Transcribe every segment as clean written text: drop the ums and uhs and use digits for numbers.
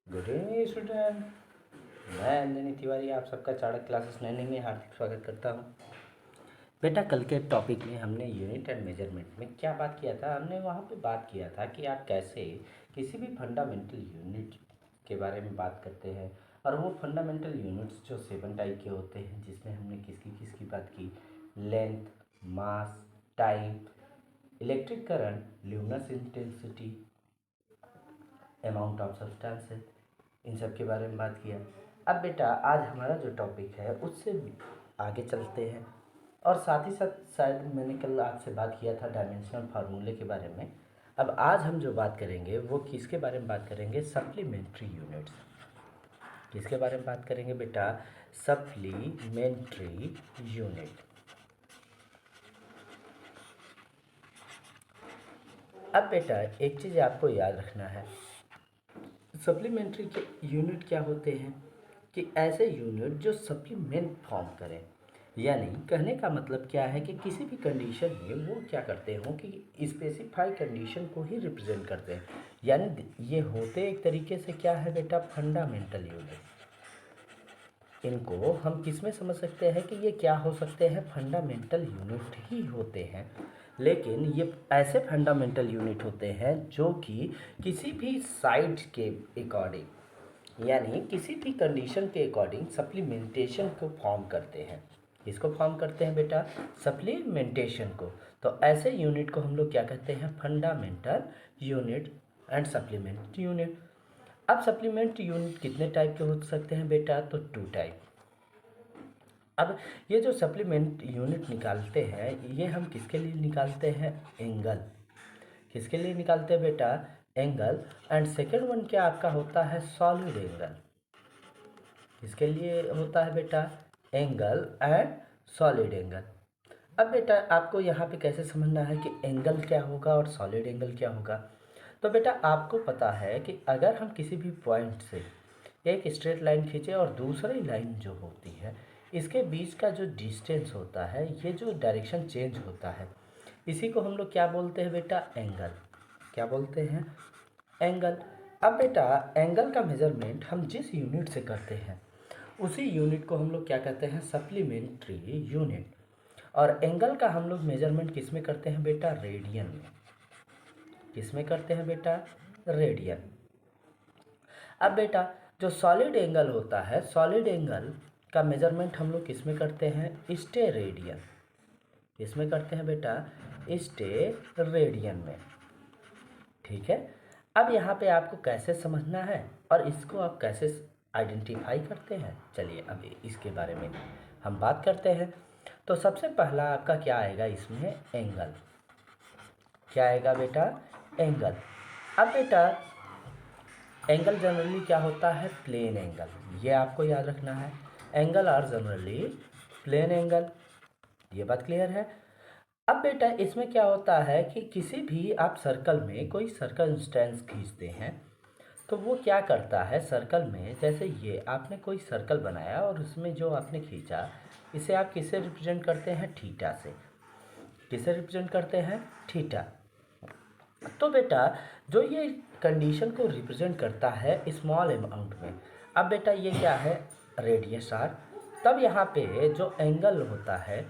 Good evening student. मैं अंजनी तिवारी आप सबका चाणक्य क्लासेस 9 में हार्दिक स्वागत करता हूँ। बेटा, कल के टॉपिक में हमने यूनिट एंड मेजरमेंट में क्या बात किया था? हमने वहाँ पे बात किया था कि आप कैसे किसी भी फंडामेंटल यूनिट के बारे में बात करते हैं, और वो फंडामेंटल यूनिट्स जो 7 टाइप के होते हैं, जिसमें हमने किसकी किसकी बात की। Length, mass, time, electric current, luminous intensity, amount of substance, इन सब के बारे में बात किया। अब बेटा, आज हमारा जो टॉपिक है उससे आगे चलते हैं, और साथ ही साथ शायद मैंने कल आपसे बात किया था डायमेंशनल फार्मूले के बारे में। अब आज हम जो बात करेंगे वो किसके बारे में बात करेंगे? Supplementary units. किसके बारे में बात करेंगे बेटा? Supplementary unit. अब बेटा, एक चीज़ आपको याद रखना है, सप्लीमेंट्री के यूनिट क्या होते हैं कि ऐसे यूनिट जो सप्लीमेंट फॉर्म करें। यानी कहने का मतलब क्या है कि किसी भी कंडीशन में वो क्या करते हो कि स्पेसिफाई कंडीशन को ही रिप्रेजेंट करते हैं। यानी ये होते एक तरीके से क्या है बेटा? Fundamental unit. इनको हम किस में समझ सकते हैं कि ये क्या हो सकते हैं? फंडामेंटल यूनिट ही होते हैं। लेकिन ये ऐसे फंडामेंटल यूनिट होते हैं जो कि किसी भी साइड के अकॉर्डिंग, यानी किसी भी कंडीशन के अकॉर्डिंग सप्लीमेंटेशन को फॉर्म करते हैं। इसको फॉर्म करते हैं बेटा? सप्लीमेंटेशन को। तो ऐसे यूनिट को हम लोग क्या कहते हैं? Fundamental unit and supplement unit. अब सप्लीमेंट यूनिट कितने टाइप के हो सकते हैं बेटा? तो 2 टाइप। अब ये जो सप्लीमेंट यूनिट निकालते हैं, ये हम किसके लिए निकालते हैं? एंगल। किसके लिए निकालते हैं बेटा? एंगल। एंड सेकेंड वन क्या आपका होता है? Solid angle. किसके लिए होता है बेटा? Angle and solid angle. अब बेटा, आपको यहाँ पे कैसे समझना है कि एंगल क्या होगा और सॉलिड एंगल क्या होगा? तो बेटा, आपको पता है कि अगर हम किसी भी पॉइंट से एक स्ट्रेट लाइन खींचे और दूसरी लाइन जो होती है, इसके बीच का जो डिस्टेंस होता है, ये जो डायरेक्शन चेंज होता है, इसी को हम लोग क्या बोलते हैं बेटा? एंगल। क्या बोलते हैं? एंगल। अब बेटा, एंगल का मेजरमेंट हम जिस यूनिट से करते हैं उसी यूनिट को हम लोग क्या कहते हैं? Supplementary unit. और एंगल का हम लोग मेजरमेंट किस में करते हैं बेटा? रेडियन में। किस में करते हैं बेटा? रेडियन। अब बेटा, जो सॉलिड एंगल होता है, सॉलिड एंगल का मेजरमेंट हम लोग किस में करते हैं? स्टेरेडियन। किस में करते हैं बेटा? स्टेरेडियन में। ठीक है। अब यहाँ पे आपको कैसे समझना है और इसको आप कैसे आइडेंटिफाई करते हैं, चलिए अब इसके बारे में हम बात करते हैं। तो सबसे पहला आपका क्या आएगा इसमें? एंगल। क्या आएगा बेटा? एंगल। अब बेटा, एंगल जनरली क्या होता है? Plane angle. ये आपको याद रखना है, angle are generally plane angle. ये बात क्लियर है? अब बेटा, इसमें क्या होता है कि किसी भी आप सर्कल में कोई सर्कल इंस्टेंस खींचते हैं, तो वो क्या करता है सर्कल में? जैसे ये आपने कोई सर्कल बनाया और उसमें जो आपने खींचा, इसे आप किससे रिप्रेजेंट करते हैं? थीटा से। किसे रिप्रेजेंट करते हैं? थीटा। तो बेटा, जो ये कंडीशन को रिप्रेजेंट करता है स्मॉल अमाउंट में। अब बेटा, ये क्या है? Radius R. तब यहाँ पे जो एंगल होता है,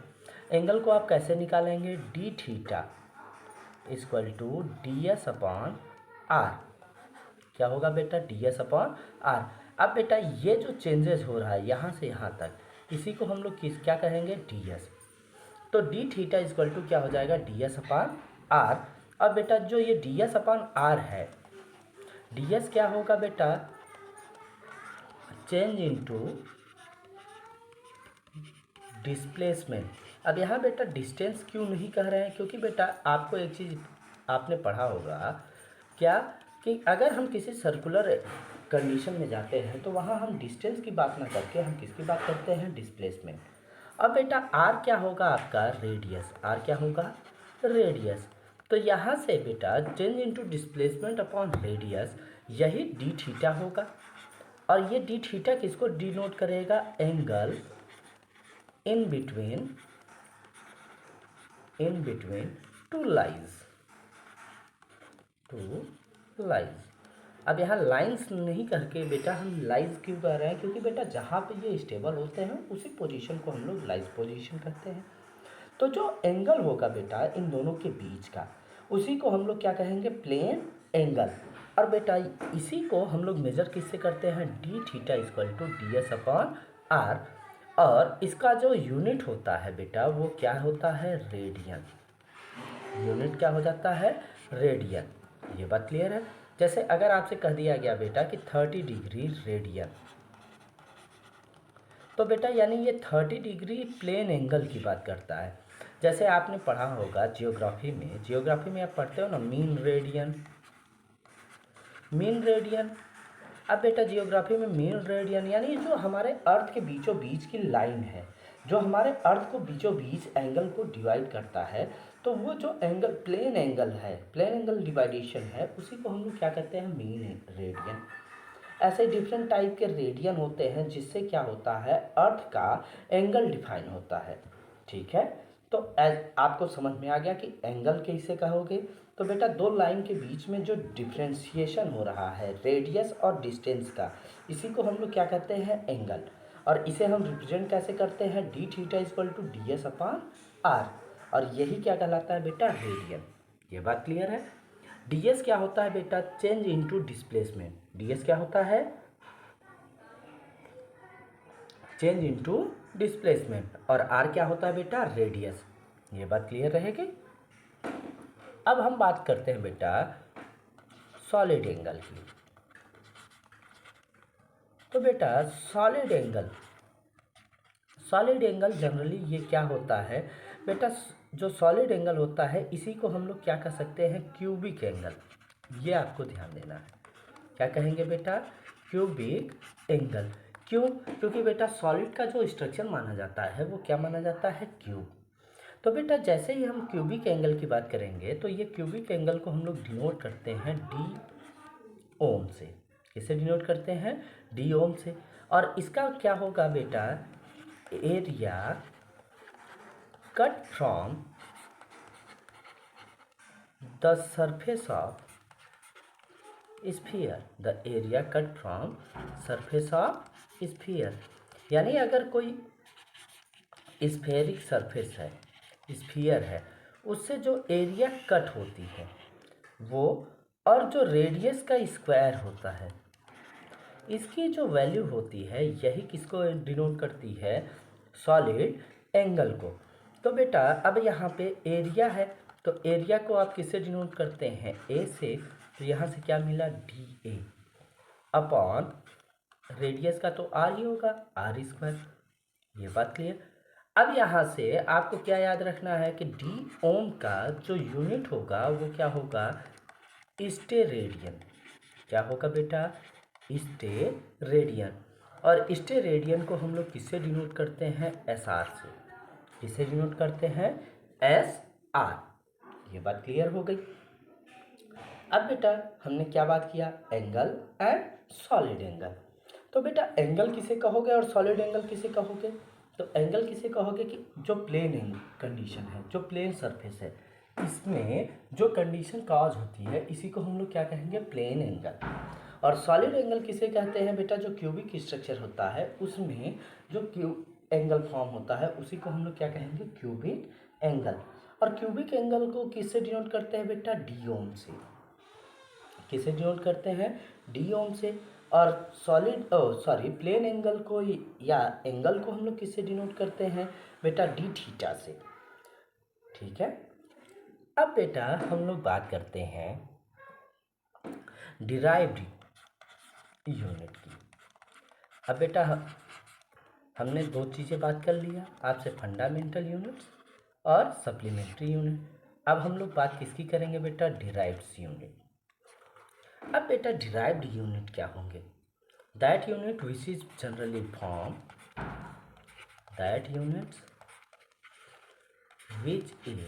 एंगल को आप कैसे निकालेंगे? D theta equal to D S upon R. क्या होगा बेटा? D S upon R. अब बेटा, ये जो चेंजेस हो रहा है यहाँ से यहाँ तक, इसी को हम लोग किस क्या कहेंगे? D S. तो डी थीटा इक्वल टू क्या हो जाएगा? D S upon R. अब बेटा, जो ये डी एस अपॉन आर है, डी एस क्या होगा बेटा? Change into displacement. अब यहाँ बेटा डिस्टेंस क्यों नहीं कह रहे हैं? क्योंकि बेटा, आपको एक चीज़ आपने पढ़ा होगा क्या, कि अगर हम किसी सर्कुलर कंडीशन में जाते हैं तो वहाँ हम डिस्टेंस की बात ना करके हम किसकी बात करते हैं? डिस्प्लेसमेंट। अब बेटा, आर क्या होगा आपका? रेडियस। आर क्या होगा? रेडियस। तो यहाँ से बेटा change into displacement upon radius, यही डी थीटा होगा। और ये डी थीटा किसको डिनोट करेगा? Angle in between two lines. अब यहाँ लाइंस नहीं करके बेटा हम लाइज क्यों कर रहे हैं, क्योंकि बेटा जहाँ पे ये स्टेबल होते हैं उसी पोजीशन को हम लोग लाइज पोजीशन कहते हैं। तो जो एंगल होगा बेटा इन दोनों के बीच का, उसी को हम लोग क्या कहेंगे, प्लेन एंगल। और बेटा इसी को हम लोग मेजर किससे करते हैं, D theta equal to D S upon R. और इसका जो यूनिट होता है बेटा वो क्या होता है, रेडियन। यूनिट क्या हो जाता है, रेडियन। ये बात क्लियर है। जैसे अगर आपसे कह दिया गया बेटा कि 30 डिग्री रेडियन, तो बेटा यानी ये 30 डिग्री प्लेन एंगल की बात करता है। जैसे आपने पढ़ा होगा जियोग्राफी में आप पढ़ते हो ना, मीन रेडियन, मीन रेडियन। अब बेटा जियोग्राफी में मीन रेडियन यानी जो हमारे अर्थ के बीचों बीच की लाइन है, जो हमारे अर्थ को बीचों बीच एंगल को डिवाइड करता है, तो वो जो एंगल प्लेन एंगल है, प्लेन एंगल डिवाइडेशन है, उसी को हम लोग क्या कहते हैं, मीन रेडियन। ऐसे डिफरेंट टाइप के रेडियन होते हैं जिससे क्या होता है, अर्थ का एंगल डिफाइन होता है। ठीक है, तो आपको समझ में आ गया कि एंगल कैसे कहोगे। तो बेटा दो लाइन के बीच में जो डिफ्रेंशिएशन हो रहा है रेडियस और डिस्टेंस का, इसी को हम लोग क्या कहते हैं, एंगल। और इसे हम रिप्रेजेंट कैसे करते हैं, D theta equal to D S upon R. और यही क्या कहलाता है बेटा, रेडियन। ये बात क्लियर है। ds क्या होता है बेटा, चेंज इनटू डिस्प्लेसमेंट। ds क्या होता है, चेंज इनटू डिस्प्लेसमेंट। और r क्या होता है बेटा, रेडियस। ये बात क्लियर रहेगी। अब हम बात करते हैं बेटा सॉलिड एंगल की। तो बेटा सॉलिड एंगल जनरली ये क्या होता है बेटा, जो सॉलिड एंगल होता है इसी को हम लोग क्या कह सकते हैं, क्यूबिक एंगल। ये आपको ध्यान देना है। क्या कहेंगे बेटा, क्यूबिक एंगल। क्यों, क्योंकि बेटा सॉलिड का जो स्ट्रक्चर माना जाता है वो क्या माना जाता है, क्यूब। तो बेटा जैसे ही हम क्यूबिक एंगल की बात करेंगे तो ये क्यूबिक एंगल को हम लोग डिनोट करते हैं डी ओम से। किससे डिनोट करते हैं, डी ओम से। और इसका क्या होगा बेटा, area cut from the surface of sphere, the area cut from surface of sphere. यानी अगर कोई स्फेरिक सरफेस है, स्फीयर है, उससे जो एरिया कट होती है वो, और जो रेडियस का स्क्वायर होता है, इसकी जो वैल्यू होती है, यही किसको डिनोट करती है, सॉलिड एंगल को। तो बेटा अब यहाँ पे एरिया है, तो एरिया को आप किससे डिनोट करते हैं, ए से। तो यहाँ से क्या मिला, डी ए अपॉन रेडियस का तो आर ही होगा, आर स्क्वायर। ये बात क्लियर। अब यहाँ से आपको क्या याद रखना है कि डी ओम का जो यूनिट होगा वो क्या होगा, स्टेरेडियन। क्या होगा बेटा, स्टेरेडियन। और स्टेरेडियन को हम लोग किससे डिनोट करते हैं, एस आर से। किससे डिनोट करते हैं, एस आर। ये बात क्लियर हो गई। अब बेटा हमने क्या बात किया, एंगल एंड सॉलिड एंगल। तो बेटा एंगल किसे कहोगे और सॉलिड एंगल किसे कहोगे, तो एंगल किसे कहोगे कि जो प्लेन कंडीशन है, जो प्लेन सरफेस है, इसमें जो कंडीशन काज होती है इसी को हम लोग क्या कहेंगे, प्लेन एंगल। और सॉलिड एंगल किसे कहते हैं बेटा, जो क्यूबिक स्ट्रक्चर होता है उसमें जो क्यूब एंगल फॉर्म होता है उसी को हम लोग क्या कहेंगे, क्यूबिक एंगल। और क्यूबिक एंगल को किससे डिनोट करते हैं बेटा, डी ओम से। किसे डिनोट करते हैं, डी ओम से। और प्लेन एंगल को या एंगल को हम लोग किससे डिनोट करते हैं बेटा, डी थीटा से। ठीक है। अब बेटा हम लोग बात करते हैं डिराइव्ड यूनिट की। अब बेटा हमने दो चीज़ें बात कर लिया आपसे, फंडामेंटल यूनिट्स और सप्लीमेंट्री यूनिट। अब हम लोग बात किसकी करेंगे बेटा, डिराइव्ड यूनिट। अब बेटा डिराइव्ड यूनिट क्या होंगे, that unit which is generally form, that units which is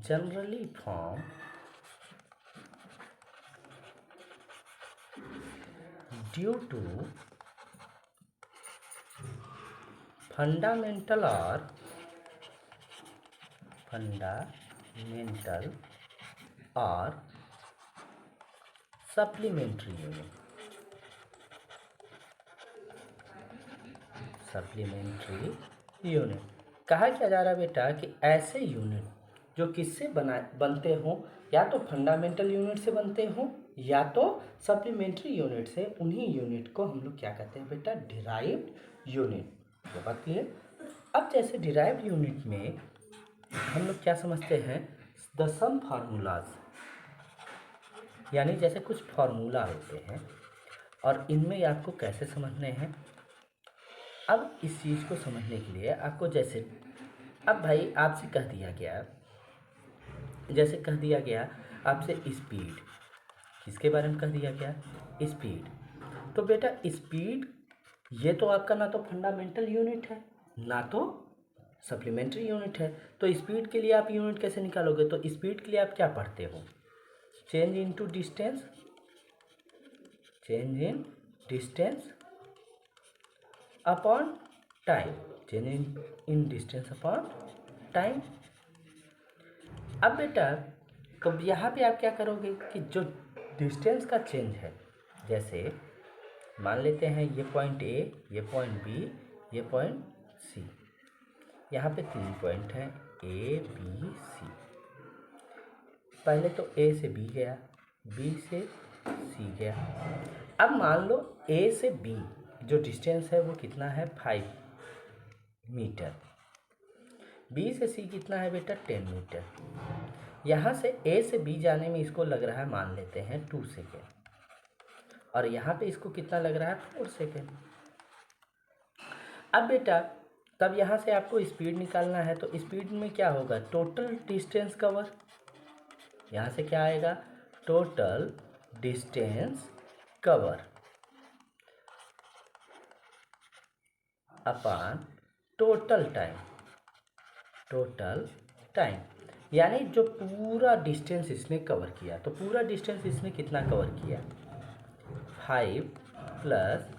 generally formed due to fundamental or supplementary unit. Supplementary unit कहा क्या जा रहा है बेटा कि ऐसे यूनिट जो किससे बनते हों, या तो फंडामेंटल यूनिट से बनते हों या तो सप्लीमेंट्री यूनिट से, उन्हीं यूनिट को हम लोग क्या कहते हैं बेटा, डिराइव्ड यूनिट। ये बात क्लियर। अब जैसे डिराइव्ड यूनिट में हम लोग क्या समझते हैं, द सम फार्मूलाज, यानी जैसे कुछ फार्मूला होते हैं और इनमें आपको कैसे समझने हैं। अब इस चीज़ को समझने के लिए आपको जैसे, अब भाई आपसे कह दिया गया, जैसे कह दिया गया आपसे स्पीड, किसके बारे में कह दिया गया, स्पीड। तो बेटा स्पीड ये तो आपका ना तो फंडामेंटल यूनिट है ना तो सप्लीमेंट्री यूनिट है। तो स्पीड के लिए आप यूनिट कैसे निकालोगे, तो स्पीड के लिए आप क्या पढ़ते हो, change into distance, change in distance upon time, change in distance upon time. अब बेटा तो यहाँ पे आप क्या करोगे कि जो डिस्टेंस का चेंज है, जैसे मान लेते हैं ये पॉइंट ए, ये पॉइंट बी, ये पॉइंट सी, यहाँ पे 3 पॉइंट हैं ए बी सी। पहले तो ए से बी गया, बी से सी गया। अब मान लो ए से बी जो डिस्टेंस है वो कितना है, 5 मीटर। बी से सी कितना है बेटा, 10 मीटर। यहाँ से ए से बी जाने में इसको लग रहा है, मान लेते हैं 2 सेकेंड, और यहाँ पे इसको कितना लग रहा है, 4 सेकेंड। अब बेटा तब यहाँ से आपको स्पीड निकालना है, तो स्पीड में क्या होगा, टोटल डिस्टेंस कवर, यहाँ से क्या आएगा, total distance cover upon total time, total time, यानी जो पूरा डिस्टेंस इसने कवर किया, तो पूरा डिस्टेंस इसने कितना कवर किया, 5 +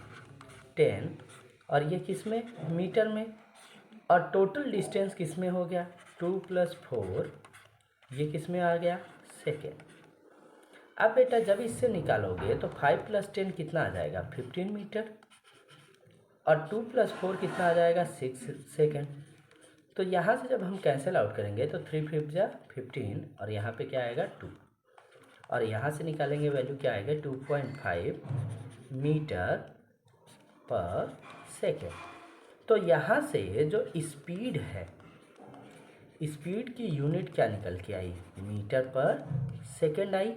10, और ये किस में, मीटर में, और टोटल डिस्टेंस किस में हो गया, 2 + 4, ये किस में आ गया, सेकेंड। अब बेटा जब इससे निकालोगे तो 5 + 10 कितना आ जाएगा, 15 मीटर, और 2 + 4 कितना आ जाएगा, 6 सेकेंड। तो यहाँ से जब हम कैंसिल आउट करेंगे तो 3 5 जा 15, और यहाँ पे क्या आएगा 2, और यहाँ से निकालेंगे वैल्यू क्या आएगा, 2.5 मीटर पर सेकेंड। तो यहाँ से जो स्पीड है, स्पीड की यूनिट क्या निकल के आई, मीटर पर सेकेंड आई।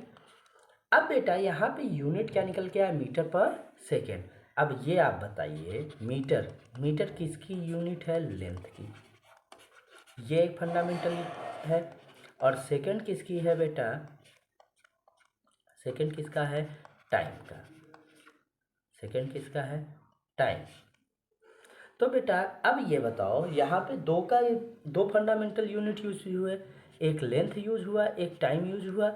अब बेटा यहाँ पे यूनिट क्या निकल के आया, मीटर पर सेकेंड। अब ये आप बताइए, मीटर, मीटर किसकी यूनिट है, लेंथ की, ये एक फंडामेंटल है, और सेकेंड किसकी है बेटा, सेकेंड किसका है, टाइम का, सेकेंड किसका है, टाइम। तो बेटा अब ये बताओ, यहाँ पे दो फंडामेंटल यूनिट यूज हुए, एक लेंथ यूज हुआ, एक टाइम यूज हुआ,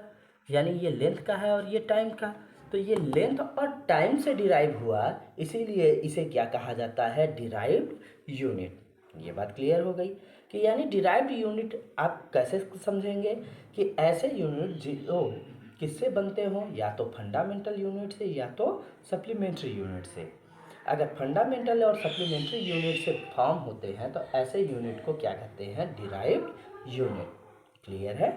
यानी ये लेंथ का है और ये टाइम का। तो ये लेंथ और टाइम से डिराइव हुआ, इसीलिए इसे क्या कहा जाता है, डिराइव्ड यूनिट। ये बात क्लियर हो गई कि यानी डिराइव्ड यूनिट आप कैसे समझेंगे, कि ऐसे यूनिट जो किससे बनते हों, या तो फंडामेंटल यूनिट से या तो सप्लीमेंट्री यूनिट से। अगर फंडामेंटल और सप्लीमेंट्री यूनिट से फॉर्म होते हैं तो ऐसे यूनिट को क्या कहते हैं, डिराइव्ड यूनिट। क्लियर है।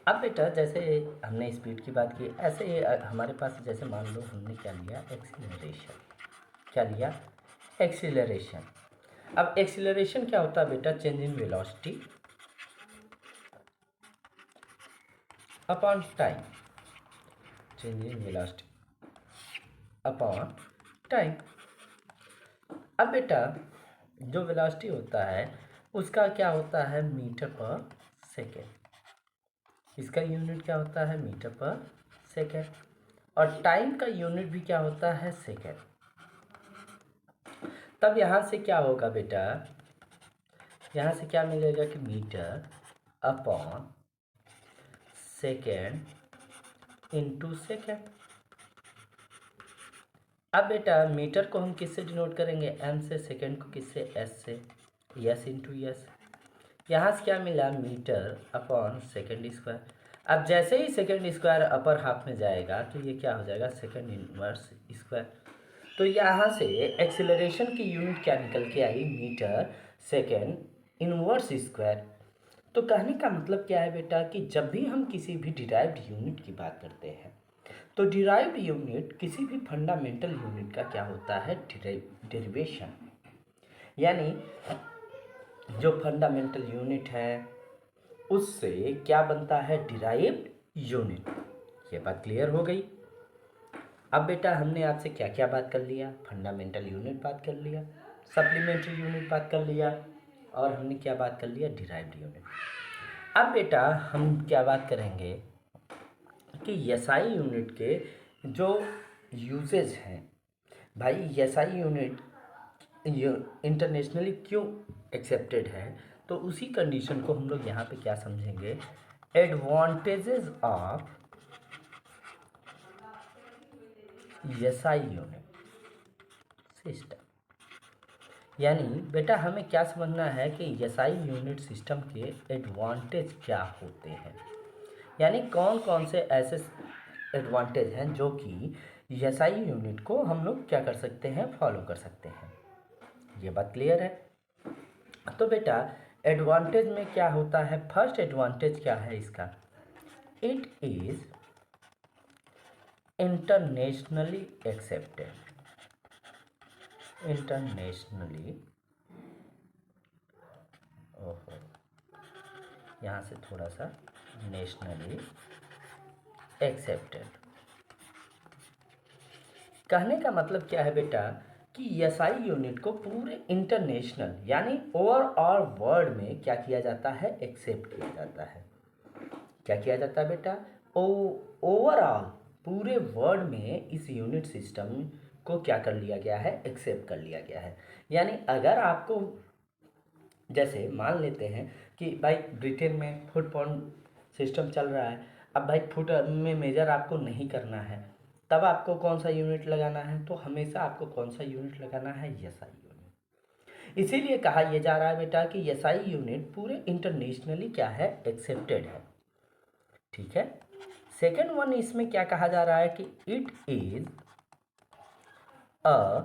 अब बेटा जैसे हमने स्पीड की बात की, ऐसे हमारे पास जैसे मान लो हमने क्या लिया, एक्सीलरेशन, क्या लिया, एक्सीलरेशन। अब एक्सीलरेशन क्या होता है बेटा, change in velocity upon time, change in velocity upon time. अब बेटा जो वेलोसिटी होता है उसका क्या होता है, मीटर पर सेकेंड, इसका यूनिट क्या होता है, मीटर पर सेकेंड, और टाइम का यूनिट भी क्या होता है, सेकेंड। तब यहाँ से क्या होगा बेटा, यहाँ से क्या मिलेगा कि metre upon second into second. अब बेटा मीटर को हम किससे डिनोट करेंगे, एम से, सेकेंड को किससे, एस से, यस इंटू यस। यहाँ से क्या मिला, मीटर अपॉन सेकेंड स्क्वायर। अब जैसे ही सेकेंड स्क्वायर अपर हाफ में जाएगा तो ये क्या हो जाएगा, सेकेंड इनवर्स स्क्वायर। तो यहाँ से एक्सेलरेशन की यूनिट क्या निकल के आई, मीटर सेकेंड इनवर्स स्क्वायर। तो कहने का मतलब क्या है बेटा कि जब भी हम किसी भी डिराइव्ड यूनिट की बात करते हैं तो डिराइव्ड यूनिट किसी भी फंडामेंटल यूनिट का क्या होता है, डेरिवेशन। यानी जो फंडामेंटल यूनिट है उससे क्या बनता है, डिराइव्ड यूनिट। ये बात क्लियर हो गई। अब बेटा हमने आपसे क्या क्या बात कर लिया, फंडामेंटल यूनिट बात कर लिया, सप्लीमेंट्री यूनिट बात कर लिया, और हमने क्या बात कर लिया, डिराइव्ड यूनिट। अब बेटा हम क्या बात करेंगे कि एसआई यूनिट के जो यूजेज हैं। भाई एसआई यूनिट इंटरनेशनली क्यों एक्सेप्टेड है, तो उसी कंडीशन को हम लोग यहाँ पे क्या समझेंगे, advantages of SI unit system. यानी बेटा हमें क्या समझना है कि एसआई यूनिट सिस्टम के एडवांटेज क्या होते हैं, यानी कौन कौन से ऐसे एडवांटेज हैं जो कि एसआई यूनिट को हम लोग क्या कर सकते हैं, फॉलो कर सकते हैं। ये बात क्लियर है। तो बेटा एडवांटेज में क्या होता है, फर्स्ट एडवांटेज क्या है इसका, it is internationally accepted. Internationally, ओहो यहाँ से थोड़ा सा, नेशनली एक्सेप्टेड। कहने का मतलब क्या है बेटा कि एसआई यूनिट को पूरे इंटरनेशनल यानी ओवरऑल वर्ल्ड में क्या किया जाता है, एक्सेप्ट किया जाता है। क्या किया जाता है बेटा, ओवरऑल पूरे वर्ल्ड में इस यूनिट सिस्टम को क्या कर लिया गया है, एक्सेप्ट कर लिया गया है। यानी अगर आपको, जैसे मान लेते हैं कि भाई ब्रिटेन में फुट पाउंड सिस्टम चल रहा है, अब भाई फुट में मेजर आपको नहीं करना है, तब आपको कौन सा यूनिट लगाना है, तो हमेशा आपको कौन सा यूनिट लगाना है, एसआई यूनिट। इसीलिए कहा यह जा रहा है बेटा कि एसआई यूनिट पूरे इंटरनेशनली क्या है, एक्सेप्टेड है। ठीक है। सेकेंड वन इसमें क्या कहा जा रहा है कि it is a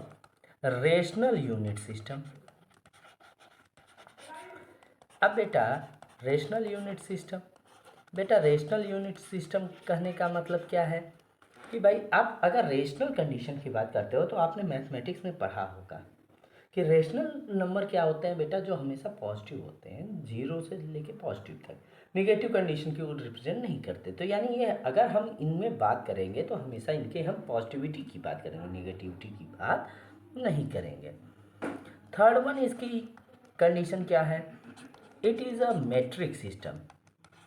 rational unit system. अब बेटा रेशनल यूनिट सिस्टम, बेटा रेशनल यूनिट सिस्टम कहने का मतलब क्या है कि भाई आप अगर रेशनल कंडीशन की बात करते हो तो आपने मैथमेटिक्स में पढ़ा होगा कि रेशनल नंबर क्या होते हैं बेटा, जो हमेशा पॉजिटिव होते हैं, जीरो से लेके पॉजिटिव तक, निगेटिव कंडीशन की वो रिप्रेजेंट नहीं करते। तो यानी ये अगर हम इनमें बात करेंगे तो हमेशा इनके हम पॉजिटिविटी की बात करेंगे, निगेटिविटी की बात नहीं करेंगे। थर्ड वन इसकी कंडीशन क्या है, it is a metric system.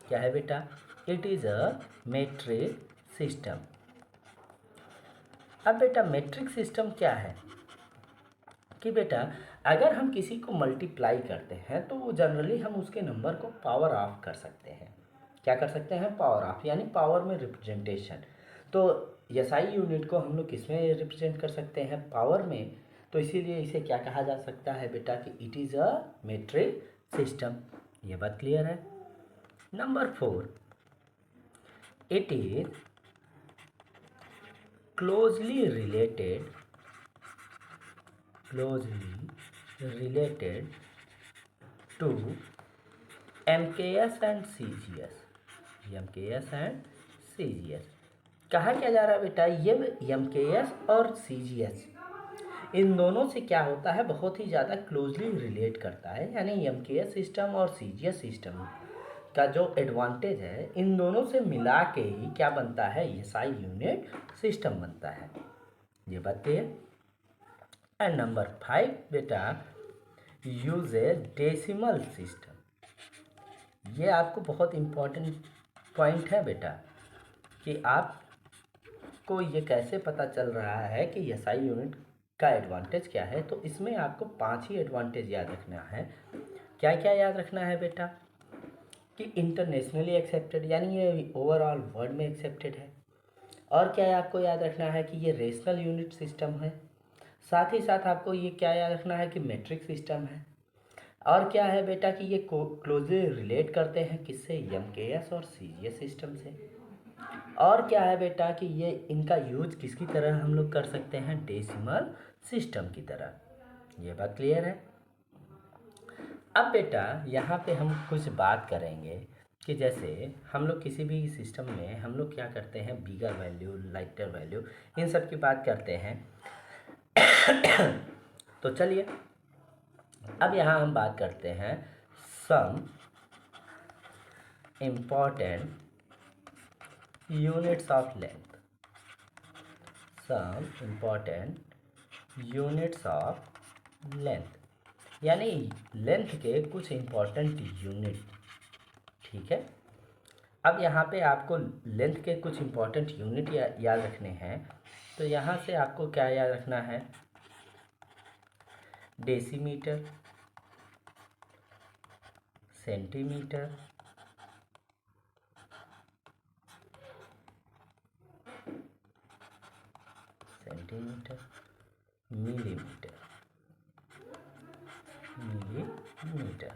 क्या है बेटा, it is a metric system. अब बेटा मेट्रिक सिस्टम क्या है कि बेटा अगर हम किसी को मल्टीप्लाई करते हैं तो वो जनरली हम उसके नंबर को पावर ऑफ कर सकते हैं। क्या कर सकते हैं, पावर ऑफ, यानी पावर में रिप्रेजेंटेशन। तो एसआई यूनिट को हम लोग किस में रिप्रेजेंट कर सकते हैं, पावर में। तो इसीलिए इसे क्या कहा जा सकता है बेटा कि it is a metric system. ये बात क्लियर है। Number 4, it is closely related to MKS and CGS। MKS and CGS कहा क्या जा रहा है बेटा, ये MKS और CGS इन दोनों से क्या होता है, बहुत ही ज़्यादा क्लोजली रिलेट करता है। यानी MKS सिस्टम और CGS सिस्टम का जो एडवांटेज है, इन दोनों से मिला के ही क्या बनता है, एसआई यूनिट सिस्टम बनता है। ये बात है। एंड नंबर 5 बेटा यूजेज डेसिमल सिस्टम। ये आपको बहुत इम्पोर्टेंट पॉइंट है बेटा कि आपको ये कैसे पता चल रहा है कि एसआई यूनिट का एडवांटेज क्या है। तो इसमें आपको 5 ही एडवांटेज याद रखना है। क्या क्या याद रखना है बेटा कि इंटरनेशनली एक्सेप्टेड, यानी ये ओवरऑल वर्ल्ड में एक्सेप्टेड है। और क्या आपको याद रखना है कि ये रेशनल यूनिट सिस्टम है। साथ ही साथ आपको ये क्या याद रखना है कि मेट्रिक सिस्टम है। और क्या है बेटा कि ये क्लोजली रिलेट करते हैं किससे, एमकेएस और सीजीएस सिस्टम से। और क्या है बेटा कि ये इनका यूज किसकी तरह हम लोग कर सकते हैं, डेसिमल सिस्टम की तरह। ये बात क्लियर है। अब बेटा यहाँ पे हम कुछ बात करेंगे कि जैसे हम लोग किसी भी सिस्टम में हम लोग क्या करते हैं, बिगर वैल्यू, लाइटर वैल्यू, इन सब की बात करते हैं। तो चलिए अब यहाँ हम बात करते हैं some important units of length. Some important units of length, यानी लेंथ के कुछ इम्पॉर्टेंट यूनिट। ठीक है, अब यहाँ पे आपको लेंथ के कुछ इम्पॉर्टेंट यूनिट याद रखने हैं। तो यहाँ से आपको क्या याद रखना है, decimetre, centimetre, centimetre, millimetre, millimetre.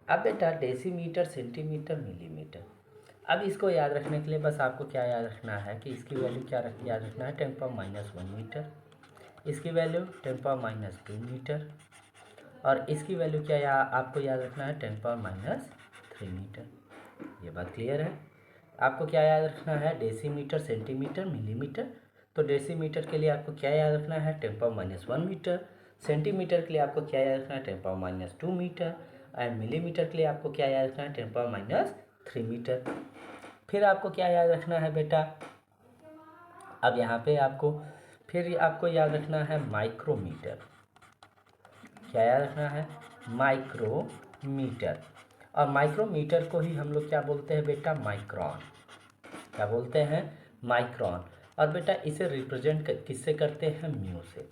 अब बेटा डेसीमीटर, सेंटीमीटर, मिलीमीटर, अब इसको याद रखने के लिए बस आपको क्या याद रखना है कि इसकी वैल्यू क्या याद रखना है, 10⁻⁻1 मीटर, इसकी वैल्यू 10⁻⁻2 मीटर, और इसकी वैल्यू क्या आपको याद रखना है, 10⁻³ मीटर। ये बात क्लियर है। आपको क्या याद रखना है, डेसीमीटर, सेंटीमीटर, मिलीमीटर। तो डेसीमीटर के लिए आपको क्या याद रखना है, 10⁻⁻1 मीटर। सेंटीमीटर के लिए आपको क्या याद रखना है, 10⁻² मीटर। एंड मिलीमीटर के लिए आपको क्या याद रखना है, 10⁻³ मीटर। फिर आपको क्या याद रखना है बेटा, अब यहाँ पे आपको याद रखना है माइक्रोमीटर। क्या याद रखना है, माइक्रोमीटर। और माइक्रोमीटर को ही हम लोग क्या बोलते हैं बेटा, माइक्रोन। क्या बोलते हैं, माइक्रोन। और बेटा इसे रिप्रेजेंट किससे करते हैं, म्यू से।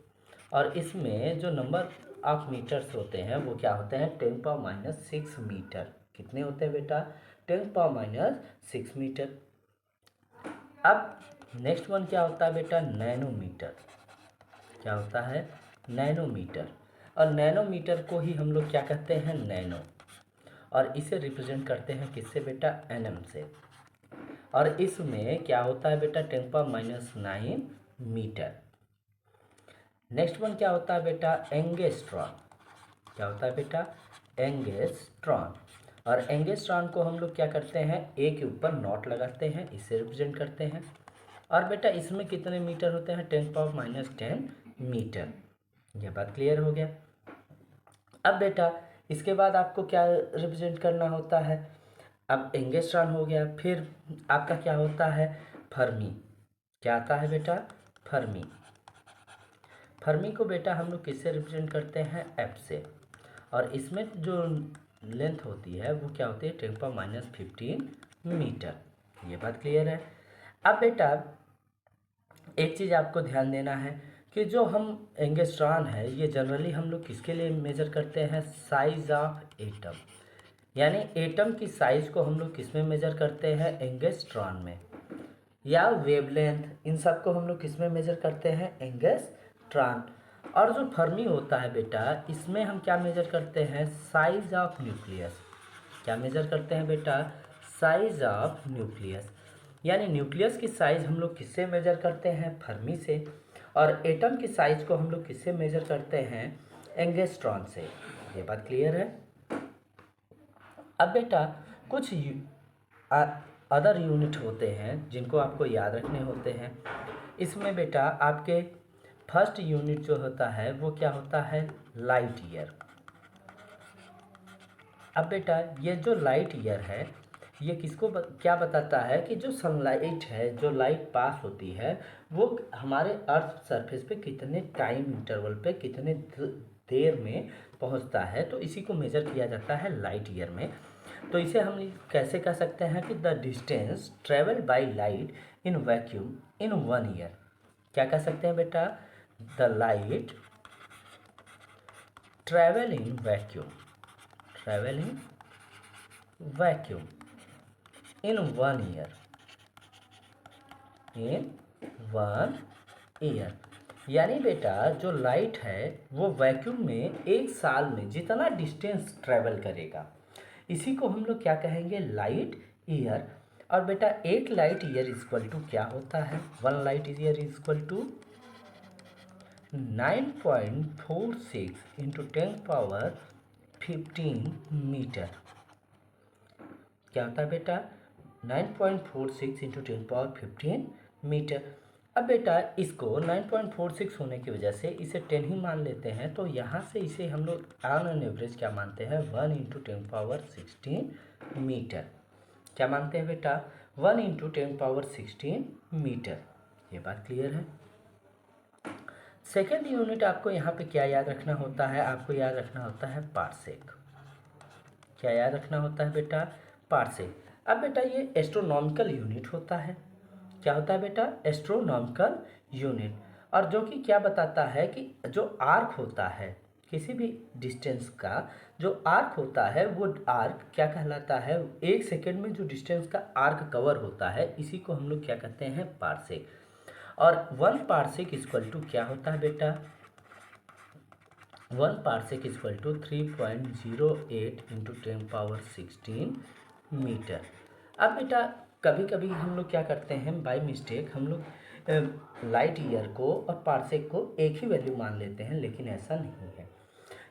और इसमें जो नंबर ऑफ मीटर्स होते हैं वो क्या होते हैं, 10⁻⁻6 मीटर। कितने होते हैं बेटा, 10⁻⁻6 मीटर। अब नेक्स्ट वन क्या होता है बेटा, नैनोमीटर। क्या होता है, नैनोमीटर। और नैनोमीटर को ही हम लोग क्या कहते हैं, नैनो। और इसे रिप्रेजेंट करते हैं किससे बेटा, एनएम से। और इसमें क्या होता है बेटा, 10⁻⁹ मीटर। नेक्स्ट वन क्या होता है बेटा, एंगस्ट्रॉन। क्या होता है बेटा, एंगस्ट्रॉन। और एंगस्ट्रॉन को हम लोग क्या करते हैं, ए के ऊपर नॉट लगाते हैं, इसे रिप्रेजेंट करते हैं। और बेटा इसमें कितने मीटर होते हैं, 10⁻⁻10 मीटर। यह बात क्लियर हो गया। अब बेटा इसके बाद आपको क्या रिप्रेजेंट करना होता है, अब एंगस्ट्रॉन हो गया, फिर आपका क्या होता है, फर्मी। क्या आता है बेटा, फर्मी। फर्मी को बेटा हम लोग किससे रिप्रेजेंट करते हैं, एफ से। और इसमें जो लेंथ होती है वो क्या होती है, 10⁻15 मीटर। ये बात क्लियर है। अब बेटा एक चीज़ आपको ध्यान देना है कि जो हम एंगस्ट्रॉन है ये जनरली हम लोग किसके लिए मेजर करते हैं, साइज ऑफ एटम। यानी एटम की साइज को हम लोग किस में मेजर करते हैं, एंगस्ट्रॉन में। या वेवलेंथ, इन सब को हम लोग किस में मेजर करते हैं, एंगस्ट्रॉन। और जो फर्मी होता है बेटा इसमें हम क्या मेजर करते हैं, साइज ऑफ न्यूक्लियस। क्या मेजर करते हैं बेटा, साइज ऑफ न्यूक्लियस। यानी न्यूक्लियस की साइज हम लोग किससे मेजर करते हैं, फर्मी से। और एटम की साइज को हम लोग किससे मेजर करते हैं, एंगस्ट्रॉन से। ये बात क्लियर है। अब बेटा कुछ अदर यूनिट होते हैं जिनको आपको याद रखने होते हैं। इसमें बेटा आपके फर्स्ट यूनिट जो होता है वो क्या होता है, लाइट ईयर। अब बेटा ये जो लाइट ईयर है ये किसको क्या बताता है कि जो सनलाइट है, जो लाइट पास होती है वो हमारे अर्थ सरफेस पे कितने टाइम इंटरवल पे, कितने देर में पहुंचता है, तो इसी को मेजर किया जाता है लाइट ईयर में। तो इसे हम कैसे कह सकते हैं कि the distance travel by light in vacuum in 1 year. क्या कह सकते हैं बेटा, the light travel in vacuum, travel in vacuum in 1 year, in 1 year। यानी बेटा जो लाइट है वो वैक्यूम में एक साल में जितना डिस्टेंस ट्रेवल करेगा, इसी को हम लोग क्या कहेंगे, लाइट ईयर। और बेटा एक लाइट ईयर इक्वल टू क्या होता है, one light year equal to 9.46 into 10 power 15 metre. क्या होता है बेटा, 9.46 इंटू 10 पावर 15 मीटर। अब बेटा इसको 9.46 होने की वजह से इसे 10 ही मान लेते हैं, तो यहाँ से इसे हम लोग ऑन एन एवरेज क्या मानते हैं, 1 इंटू 10 पावर 16 मीटर। क्या मानते हैं बेटा, 1 इंटू 10 पावर 16 मीटर। ये बात क्लियर है। सेकेंड यूनिट आपको यहाँ पे क्या याद रखना होता है, आपको याद रखना होता है पार्सेक। क्या याद रखना होता है बेटा, पार्सेक। अब बेटा ये एस्ट्रोनॉमिकल यूनिट होता है। क्या होता है बेटा, एस्ट्रोनॉमिकल यूनिट। और जो कि क्या बताता है कि जो आर्क होता है किसी भी डिस्टेंस का, जो आर्क होता है वो आर्क क्या कहलाता है, एक सेकेंड में जो डिस्टेंस का आर्क कवर होता है इसी को हम लोग क्या कहते हैं, पार्सेक। और 1 पार्सेक इक्वल टू क्या होता है बेटा, 1 parsec equal to 3.08 into 10 power 16 metre. अब बेटा कभी कभी हम लोग क्या करते हैं, बाय मिस्टेक हम लोग लाइट ईयर को और पार्सेक को एक ही वैल्यू मान लेते हैं, लेकिन ऐसा नहीं है।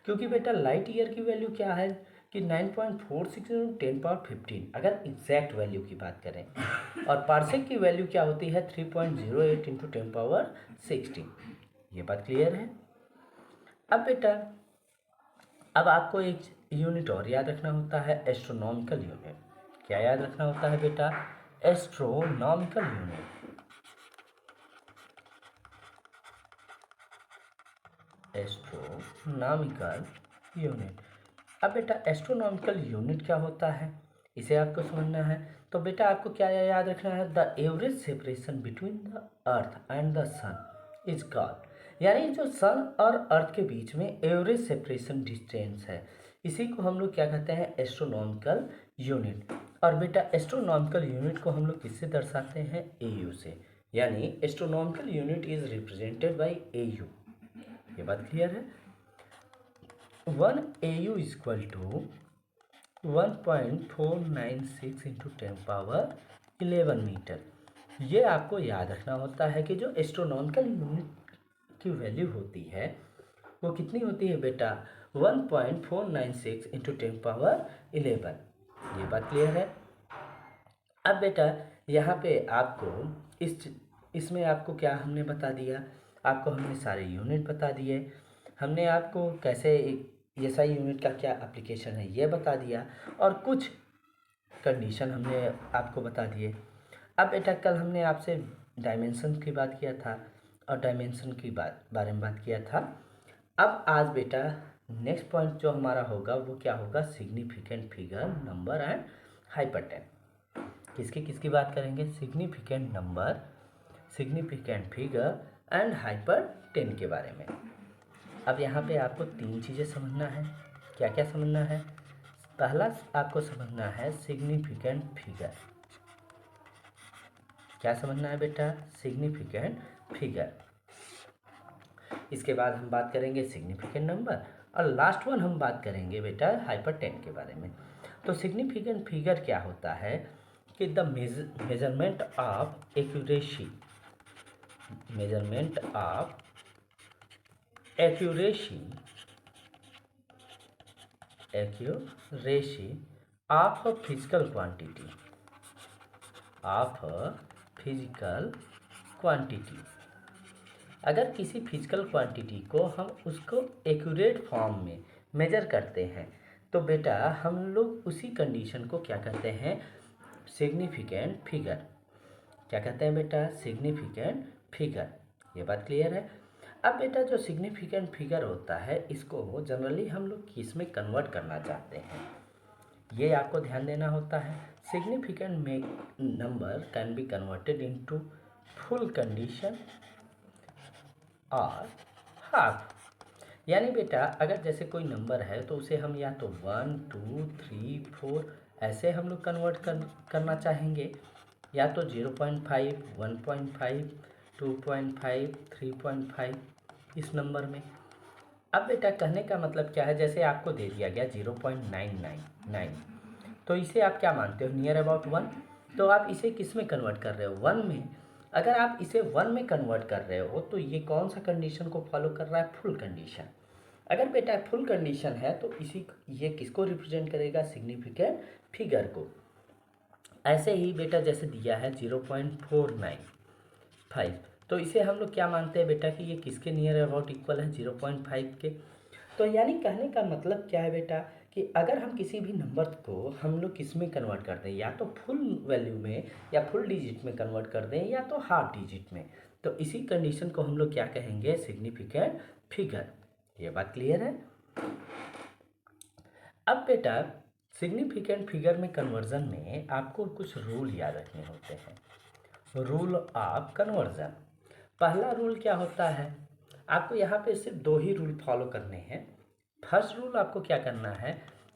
क्योंकि बेटा लाइट ईयर की वैल्यू क्या है कि 9.46 इंटू 10 पावर 15, अगर एग्जैक्ट वैल्यू की बात करें, और पार्सेक की वैल्यू क्या होती है, 3.08 इंटू 10 पावर 16। ये बात क्लियर है। अब बेटा अब आपको एक यूनिट और याद रखना होता है, एस्ट्रोनॉमिकल यूनिट। क्या याद रखना होता है बेटा, एस्ट्रोनॉमिकल यूनिट। Astronomical unit. अब बेटा एस्ट्रोनॉमिकल यूनिट क्या होता है, इसे आपको समझना है। तो बेटा आपको क्या याद रखना है, the average separation between the earth and the sun is called, यानी जो सन और अर्थ के बीच में एवरेज सेपरेशन डिस्टेंस है, इसी को हम लोग क्या कहते हैं, एस्ट्रोनॉमिकल यूनिट। और बेटा एस्ट्रोनॉमिकल यूनिट को हम लोग किससे दर्शाते हैं, AU से, यानी astronomical unit is represented by AU। ये बात क्लियर है। 1 AU equal to 1.496 into 10 power 11 metre. ये आपको याद रखना होता है कि जो एस्ट्रोनॉमिकल यूनिट की वैल्यू होती है वो कितनी होती है बेटा, 1.496 इंटू 10 पावर 11। ये बात क्लियर है। अब बेटा यहाँ पे आपको इसमें आपको क्या हमने बता दिया, आपको हमने सारे यूनिट बता दिए, हमने आपको कैसे SI यूनिट का क्या एप्लीकेशन है ये बता दिया, और कुछ कंडीशन हमने आपको बता दिए। अब बेटा कल हमने आपसे डायमेंशन की बात किया था और डायमेंशन की बारे में बात किया था। अब आज बेटा नेक्स्ट पॉइंट जो हमारा होगा वो क्या होगा, सिग्निफिकेंट फिगर, नंबर एंड हाइपरटेन। किसकी किसकी बात करेंगे, significant number, significant figure and हाइपरटेन के बारे में। अब यहाँ पे आपको 3 चीज़ें समझना है। क्या क्या समझना है, पहला आपको समझना है सिग्निफिकेंट फिगर। क्या समझना है बेटा, सिग्निफिकेंट फिगर। इसके बाद हम बात करेंगे सिग्निफिकेंट नंबर, और लास्ट वन हम बात करेंगे बेटा हाइपरटेन के बारे में। तो सिग्निफिकेंट फिगर क्या होता है कि the measurement of accuracy, measurement of accuracy of a physical quantity, of a physical quantity. अगर किसी फिजिकल क्वांटिटी को हम उसको एक्यूरेट फॉर्म में मेजर करते हैं तो बेटा हम लोग उसी कंडीशन को क्या कहते हैं, सिग्निफिकेंट फिगर। क्या कहते हैं बेटा, सिग्निफिकेंट फिगर। ये बात क्लियर है। अब बेटा जो सिग्निफिकेंट फिगर होता है इसको जनरली हम लोग किस में कन्वर्ट करना चाहते हैं, ये आपको ध्यान देना होता है। सिग्निफिकेंट में number can be converted into full condition और हाफ। यानी बेटा अगर जैसे कोई नंबर है तो उसे हम या तो 1 2 3 4 ऐसे हम लोग कन्वर्ट करना चाहेंगे, या तो 0.5 1.5 2.5, 3.5 इस नंबर में। अब बेटा कहने का मतलब क्या है, जैसे आपको दे दिया गया 0.999, तो इसे आप क्या मानते हो, नियर अबाउट 1। तो आप इसे किस में कन्वर्ट कर रहे हो, 1 में। अगर आप इसे 1 में कन्वर्ट कर रहे हो तो ये कौन सा कंडीशन को फॉलो कर रहा है, फुल कंडीशन। अगर बेटा फुल कंडीशन है तो ये किसको रिप्रेजेंट करेगा, सिग्निफिकेंट फिगर को। ऐसे ही बेटा जैसे दिया है 0.495, तो इसे हम लोग क्या मानते हैं बेटा कि ये किसके नियर अबाउट इक्वल है, 0.5 के। तो यानी कहने का मतलब क्या है बेटा कि अगर हम किसी भी नंबर को हम लोग किस में कन्वर्ट कर दें, या तो फुल वैल्यू में या फुल डिजिट में कन्वर्ट कर दें, या तो हाफ डिजिट में, तो इसी कंडीशन को हम लोग क्या कहेंगे, सिग्निफिकेंट फिगर। ये बात क्लियर है। अब बेटा सिग्निफिकेंट फिगर में कन्वर्जन में आपको कुछ रूल याद रखने होते हैं, रूल ऑफ कन्वर्जन। पहला रूल क्या होता है, आपको यहाँ पे सिर्फ 2 ही रूल फॉलो करने हैं। फर्स्ट रूल आपको क्या करना है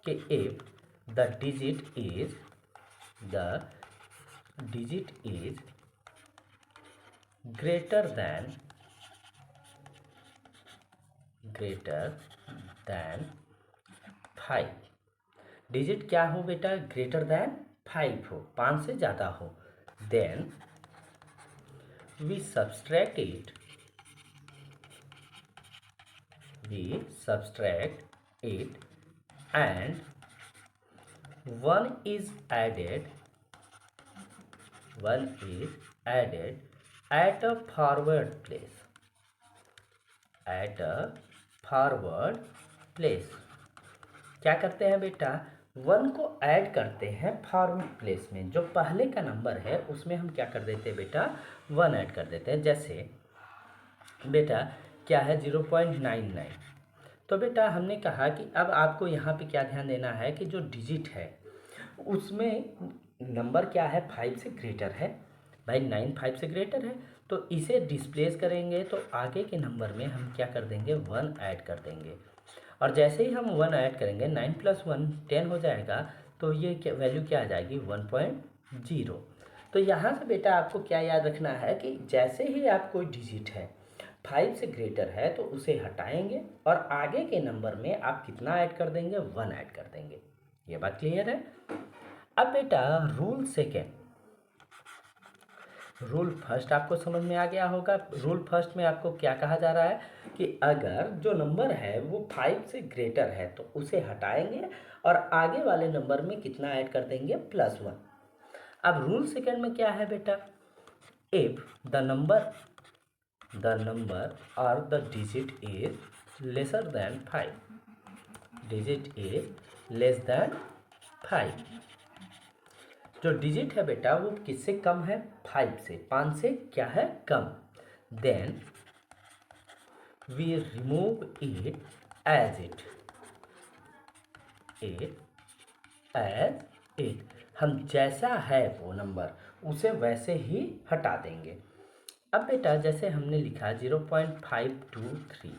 कि if the digit is greater than 5, digit क्या हो बेटा, ग्रेटर देन 5 हो, 5 से ज़्यादा हो, then we subtract it and 1 is added at a forward place, क्या करते हैं बेटा, 1 को ऐड करते हैं फॉरवर्ड प्लेस में। जो पहले का नंबर है उसमें हम क्या कर देते हैं बेटा, 1 ऐड कर देते हैं। जैसे बेटा क्या है 0.99, तो बेटा हमने कहा कि अब आपको यहाँ पे क्या ध्यान देना है कि जो डिजिट है उसमें नंबर क्या है, 5 से ग्रेटर है। भाई 9 5 से ग्रेटर है, तो इसे डिस्प्लेस करेंगे तो आगे के नंबर में हम क्या कर देंगे, 1 ऐड कर देंगे। और जैसे ही हम 1 ऐड करेंगे, 9 + 1 10 हो जाएगा, तो ये वैल्यू क्या आ जाएगी, 1.0। तो यहाँ से बेटा आपको क्या याद रखना है कि जैसे ही आप कोई डिजिट है 5 से ग्रेटर है तो उसे हटाएंगे और आगे के नंबर में आप कितना ऐड कर देंगे, 1 ऐड कर देंगे। ये बात क्लियर है। अब बेटा रूल सेकेंड, रूल फर्स्ट आपको समझ में आ गया होगा। रूल फर्स्ट में आपको क्या कहा जा रहा है कि अगर जो नंबर है वो 5 से ग्रेटर है तो उसे हटाएंगे और आगे वाले नंबर में कितना ऐड कर देंगे, +1। अब रूल सेकेंड में क्या है बेटा, इफ द नंबर और the digit is lesser than 5, digit is less than 5, जो डिजिट है बेटा वो किससे कम है, 5 से, 5 से क्या है, कम, then we remove it as it, हम जैसा है वो नंबर उसे वैसे ही हटा देंगे। अब बेटा जैसे हमने लिखा 0.523,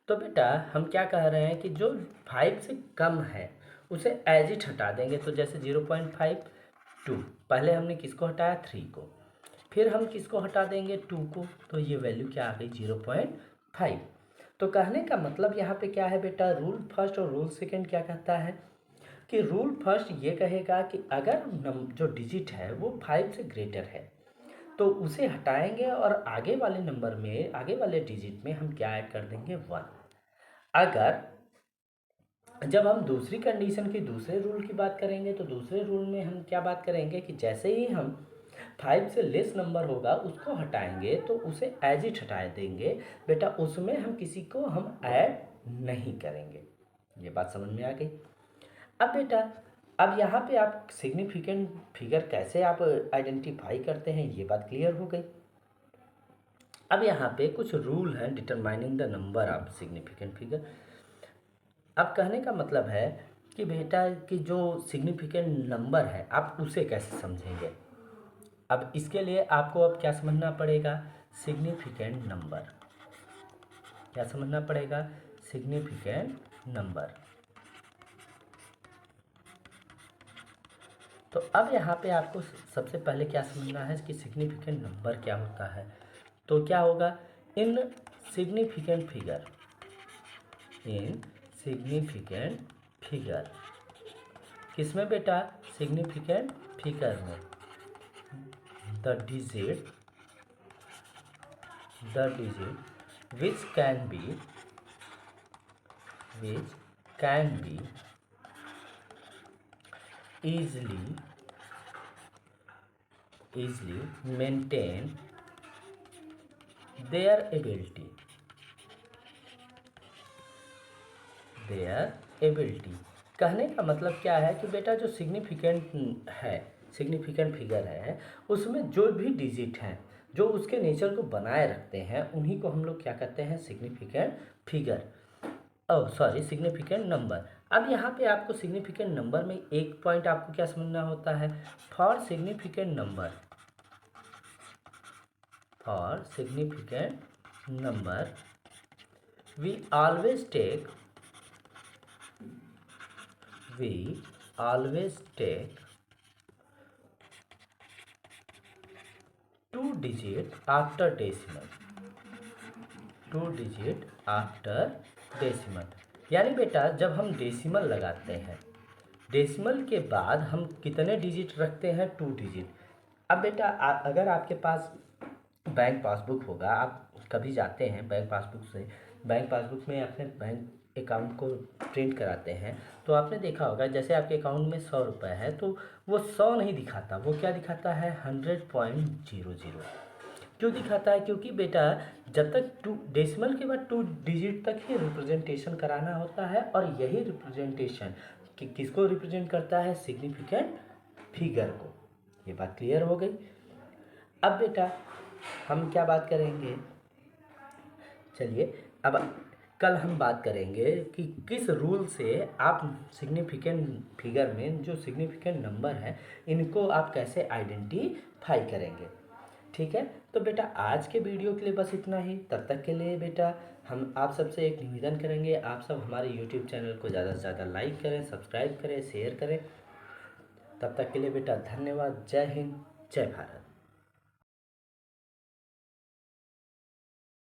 तो बेटा हम क्या कह रहे हैं कि जो 5 से कम है उसे एज इट हटा देंगे। तो जैसे 0.52, पहले हमने किसको हटाया, 3 को, फिर हम किसको हटा देंगे, 2 को, तो ये वैल्यू क्या आ गई, 0.5। तो कहने का मतलब यहाँ पे क्या है बेटा, रूल फर्स्ट और रूल सेकेंड क्या कहता है कि रूल फर्स्ट ये कहेगा कि अगर जो डिजिट है वो 5 से ग्रेटर है तो उसे हटाएंगे और आगे वाले नंबर में, आगे वाले डिजिट में हम क्या ऐड कर देंगे, 1। अगर जब हम दूसरी कंडीशन की दूसरे रूल की बात करेंगे तो दूसरे रूल में हम क्या बात करेंगे कि जैसे ही हम 5 से लेस नंबर होगा उसको हटाएंगे तो उसे एज इट हटा देंगे बेटा, उसमें हम किसी को हम ऐड नहीं करेंगे। ये बात समझ में आ गई। अब बेटा अब यहाँ पे आप सिग्निफिकेंट फिगर कैसे आप आइडेंटिफाई करते हैं, ये बात क्लियर हो गई। अब यहाँ पे कुछ रूल हैं determining the number of significant figure. अब कहने का मतलब है कि बेटा कि जो सिग्निफिकेंट नंबर है आप उसे कैसे समझेंगे। अब इसके लिए आपको अब क्या समझना पड़ेगा, सिग्निफिकेंट नंबर, क्या समझना पड़ेगा, सिग्निफिकेंट नंबर। तो अब यहाँ पे आपको सबसे पहले क्या समझना है कि सिग्निफिकेंट नंबर क्या होता है। तो क्या होगा, इन सिग्निफिकेंट फिगर, इन सिग्निफिकेंट फिगर, किसमें बेटा, सिग्निफिकेंट फिगर में, the digit which can be easily maintain their ability, कहने का मतलब क्या है कि बेटा जो सिग्निफिकेंट फिगर है उसमें जो भी डिजिट हैं जो उसके नेचर को बनाए रखते हैं उन्हीं को हम लोग क्या कहते हैं, सिग्निफिकेंट फिगर, सिग्निफिकेंट नंबर। अब यहाँ पे आपको सिग्निफिकेंट नंबर में एक पॉइंट आपको क्या समझना होता है, for significant number we always take 2 digit after decimal, यानी बेटा जब हम डेसिमल लगाते हैं, डेसिमल के बाद हम कितने डिजिट रखते हैं, 2 डिजिट। अब बेटा अगर आपके पास बैंक पासबुक होगा, आप कभी जाते हैं बैंक पासबुक में अपने बैंक अकाउंट को प्रिंट कराते हैं, तो आपने देखा होगा जैसे आपके अकाउंट में 100 रुपये है तो वो 100 नहीं दिखाता, वो क्या दिखाता है, 100.00। क्यों दिखाता है, क्योंकि बेटा जब तक 2 डेसिमल के बाद 2 डिजिट तक ही रिप्रेजेंटेशन कराना होता है, और यही रिप्रेजेंटेशन किसको रिप्रेजेंट करता है, सिग्निफिकेंट फिगर को। ये बात क्लियर हो गई। अब बेटा हम क्या बात करेंगे, चलिए अब कल हम बात करेंगे कि किस रूल से आप सिग्निफिकेंट फिगर में जो सिग्निफिकेंट नंबर है इनको आप कैसे आइडेंटिफाई करेंगे। ठीक है, तो बेटा आज के वीडियो के लिए बस इतना ही। तब तक के लिए बेटा हम आप सबसे एक निवेदन करेंगे, आप सब हमारे यूट्यूब चैनल को ज़्यादा से ज़्यादा लाइक करें, सब्सक्राइब करें, शेयर करें। तब तक के लिए बेटा धन्यवाद। जय हिंद, जय भारत।